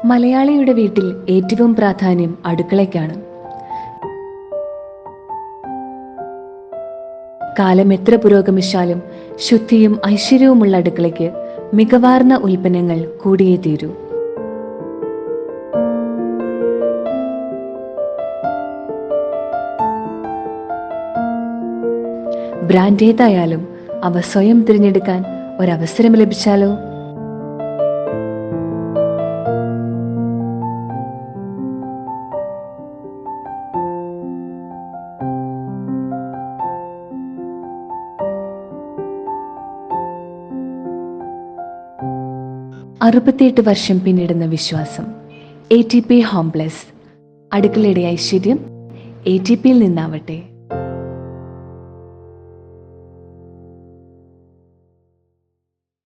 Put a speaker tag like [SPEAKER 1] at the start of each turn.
[SPEAKER 1] മലയാളിയുടെ വീട്ടിൽ ഏറ്റവും പ്രാധാന്യം അടുക്കളയ്ക്കാണ്. കാലം എത്ര പുരോഗമിച്ചാലും ശുദ്ധിയും ഐശ്വര്യവുമുള്ള അടുക്കളയ്ക്ക് മികവാർന്ന ഉൽപ്പന്നങ്ങൾ കൂടിയേ തീരൂ. ബ്രാൻഡ് ഏതായാലും അവ സ്വയം തിരഞ്ഞെടുക്കാൻ ഒരവസരം ലഭിച്ചാലോ? അറുപത്തിയെട്ട് വർഷം പിന്നിടുന്ന വിശ്വാസം. ATP home plus. അടുക്കളയുടെ ഐശ്വര്യം ATPയിൽ നിന്നാവട്ടെ.